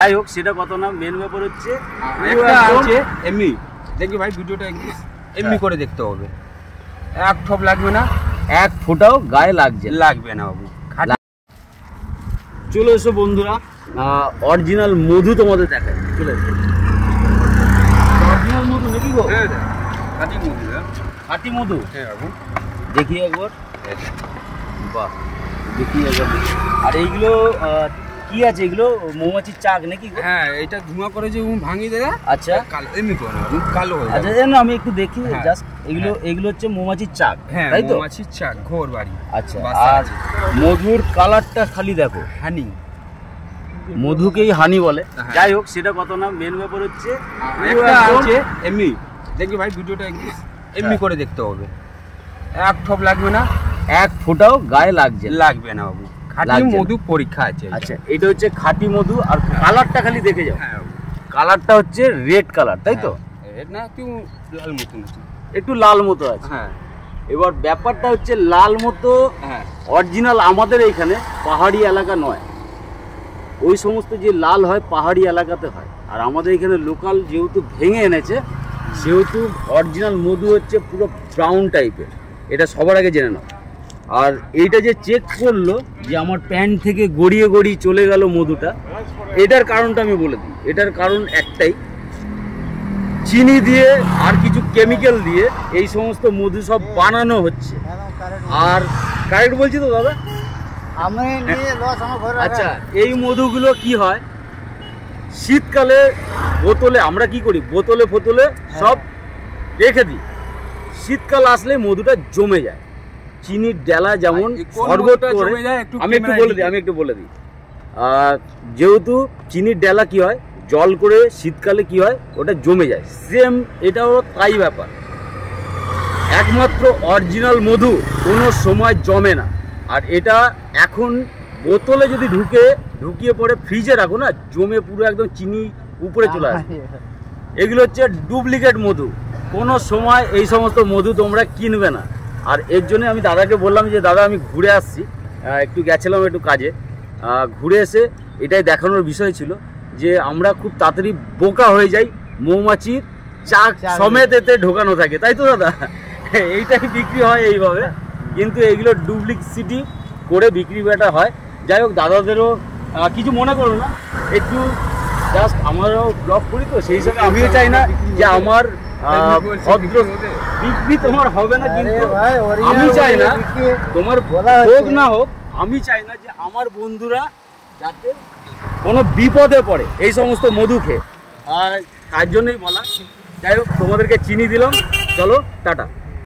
যাই হোক সেটা কত না, মেন ব্যাপার হচ্ছে এমনি দেখবি ভাই, ভিডিওটা এমনি করে দেখতে হবে, এক ঠপ লাগবে না, এক ফোঁটাও গায়ে লাগবে না বাবু। চলে এসো বন্ধুরা, অরিজিনাল মধু তোমাদের দেখায়। চলে এসো, অরিজিনাল মধু নাকি গো? খাঁটি মধু। খাঁটি মধু? হ্যাঁ বাবু, দেখি একবার। বাহ, দেখি একবার। আর এইগুলো কি আছে? এগুলো মৌমাছির চাক নাকি? হ্যাঁ, এটা ধোঁয়া করে যে ভাঙি দেয়। আচ্ছা, কালো এমনি করে না, কালো হয়ে আচ্ছা যেন আমি একটু দেখি জাস্ট। এগুলো হচ্ছে মৌমাছির চাক, হ্যাঁ তাই তো? মৌমাছির চাক, ঘর বাড়ি। আচ্ছা, আর মধুর কালারটা খালি দেখো, হানি, মধুকেই হানি বলে। যাই হোক সেটা কত না, মেন ব্যাপার হচ্ছে এমনি দেখবি ভাই, ভিডিওটা এমনি করে দেখতে হবে, এক ঠপ লাগবে না, এক ফোঁটাও গায়ে লাগবে না বাবু। খাঁটি মধু পরীক্ষা আছে। আচ্ছা, এটা হচ্ছে খাঁটি মধু। আর কালারটা খালি দেখে যাও, হ্যাঁ কালারটা হচ্ছে রেড কালার, তাই তো? রেড না, একটু লাল মতন আছে, একটু লাল মতো আছে। হ্যাঁ, এবার ব্যাপারটা হচ্ছে লাল মতো অরিজিনাল আমাদের এইখানে পাহাড়ি এলাকা নয়, ওই সমস্ত যে লাল হয় পাহাড়ি এলাকাতে হয়। আর আমাদের এখানে লোকাল যেহেতু ভেঙে এনেছে, সেহেতু অরিজিনাল মধু হচ্ছে পুরো ব্রাউন টাইপের, এটা সবার আগে জেনে নাও। আর এইটা যে চেক করলো যে আমার প্যান্ট থেকে গড়িয়ে গড়িয়ে চলে গেল মধুটা, এটার কারণটা আমি বলে দিই। এটার কারণ একটাই, চিনি দিয়ে আর কিছু কেমিক্যাল দিয়ে এই সমস্ত মধু সব বানানো হচ্ছে। আর কারেক্ট বলছি তো দাদা? আচ্ছা, এই মধুগুলো কি হয়, শীতকালে বোতলে আমরা কি করি, বোতলে ফোতলে সব রেখে দিই। শীতকাল আসলে মধুটা জমে যায়, চিনির ডেলা যেমন শরবত করে। আমি একটু বলে দিই। যেহেতু চিনির ডেলা কি হয়, জল করে শীতকালে কি হয়, ওটা জমে যায়, সেম এটাও তাই ব্যাপার। একমাত্র অরিজিনাল মধু কোনো সময় জমে না। আর এটা এখন বোতলে যদি ঢুকিয়ে পরে ফ্রিজে রাখো না, জমে পুরো একদম চিনি উপরে চলে আসে। এগুলো হচ্ছে ডুপ্লিকেট মধু, কোনো সময় এই সমস্ত মধু তোমরা কিনবে না। আর এর জন্য আমি দাদাকে বললাম যে দাদা আমি ঘুরে আসছি, একটু গেছিলাম একটু কাজে, ঘুরে এসে এটাই দেখানোর বিষয় ছিল যে আমরা খুব তাড়াতাড়ি বোকা হয়ে যাই, মৌমাছির চাক সমেত এতে ঢোকানো থাকে, তাই তো দাদা? এইটাই বিক্রি হয় এইভাবে, কিন্তু এইগুলো ডুপ্লিসিটি করে বিক্রি বাটা হয়। যাই হোক, দাদাদেরও কিছু মনে করো না, একটু জাস্ট আমারও ব্লগ করি তো, সেই হিসাবে আমিও চাই না যে আমার বিক্রি তোমার হবে না, কিন্তু আমি চাই না তোমার হোক না হোক, আমি চাই না যে আমার বন্ধুরা যাতে কোনো বিপদে পড়ে এই সমস্ত মধু খেয়ে, আর তার জন্যই বলা। যাই হোক, তোমাদেরকে চিনি দিলাম, চলো টাটা।